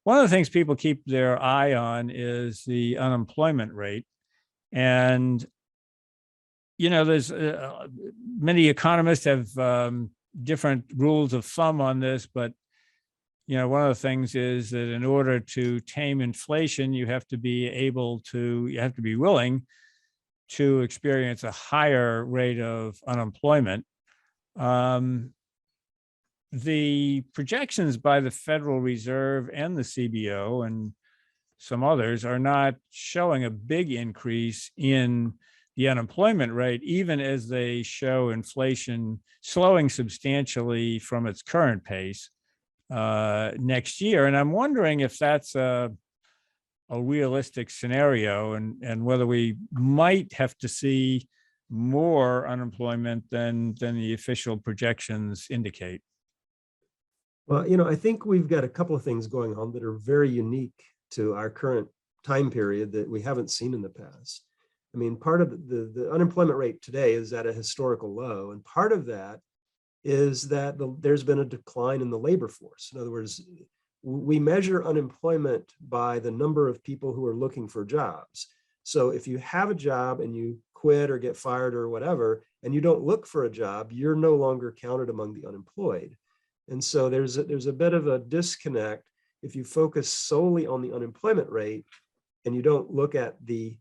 one of the things people keep their eye on is the unemployment rate. And, there's many economists have different rules of thumb on this, but, one of the things is that in order to tame inflation, you have to be willing to experience a higher rate of unemployment. The projections by the Federal Reserve and the CBO and some others are not showing a big increase in the unemployment rate, even as they show inflation slowing substantially from its current pace next year. And I'm wondering if that's a realistic scenario, and whether we might have to see more unemployment than the official projections indicate. Well, I think we've got a couple of things going on that are very unique to our current time period that we haven't seen in the past. I mean, part of the unemployment rate today is at a historical low, and part of that is that there's been a decline in the labor force. In other words, we measure unemployment by the number of people who are looking for jobs. So if you have a job and you quit or get fired or whatever, and you don't look for a job, you're no longer counted among the unemployed. And so there's a bit of a disconnect if you focus solely on the unemployment rate and you don't look at the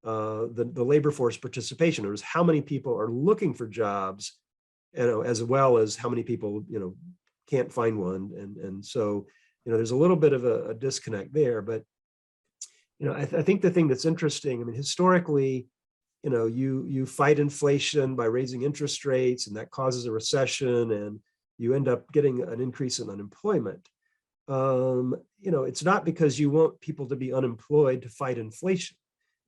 labor force participation. There's how many people are looking for jobs, as well as how many people can't find one. And so there's a little bit of a disconnect there. But I think the thing that's interesting, I mean, historically, you fight inflation by raising interest rates, and that causes a recession, and you end up getting an increase in unemployment. It's not because you want people to be unemployed to fight inflation.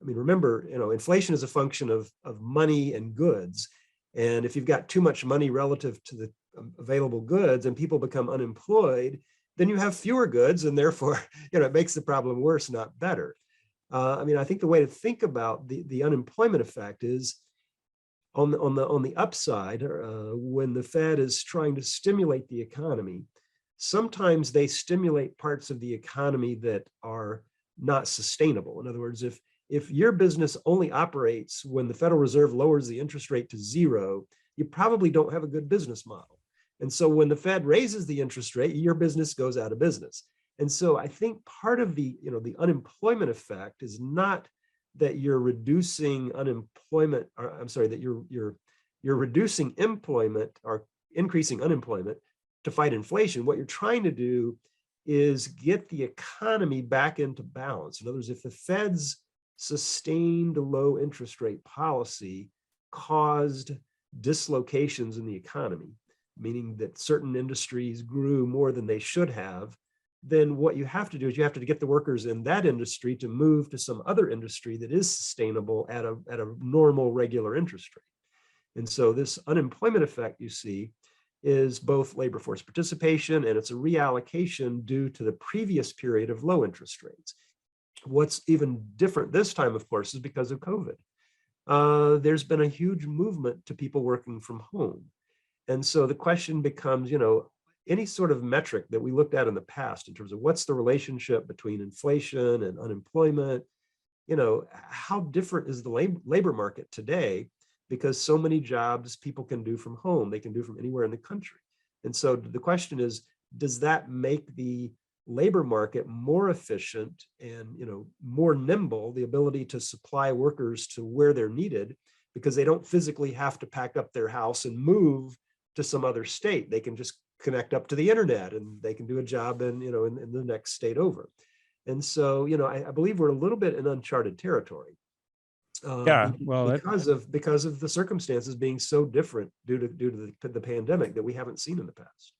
I mean, remember, inflation is a function of money and goods. And if you've got too much money relative to the available goods and people become unemployed, then you have fewer goods, and therefore, it makes the problem worse, not better. I think the way to think about the unemployment effect is on the upside, when the Fed is trying to stimulate the economy, sometimes they stimulate parts of the economy that are not sustainable. In other words, if your business only operates when the Federal Reserve lowers the interest rate to zero, you probably don't have a good business model. And so when the Fed raises the interest rate, your business goes out of business. And so I think part of the unemployment effect is not that you're reducing unemployment, or I'm sorry, that you're reducing employment or increasing unemployment to fight inflation. What you're trying to do is get the economy back into balance. In other words, if the Fed's sustained low interest rate policy caused dislocations in the economy, meaning that certain industries grew more than they should have, then what you have to do is you have to get the workers in that industry to move to some other industry that is sustainable at a normal, regular interest rate. And so this unemployment effect you see is both labor force participation, and it's a reallocation due to the previous period of low interest rates. What's even different this time, of course, is because of COVID. There's been a huge movement to people working from home. And so the question becomes, any sort of metric that we looked at in the past in terms of what's the relationship between inflation and unemployment, how different is the labor market today, because so many jobs people can do from home, they can do from anywhere in the country. And so the question is, does that make the labor market more efficient and more nimble, the ability to supply workers to where they're needed, because they don't physically have to pack up their house and move to some other state. They can just connect up to the internet and they can do a job in the next state over. And so I believe we're a little bit in uncharted territory. Because of the circumstances being so different due to the pandemic that we haven't seen in the past.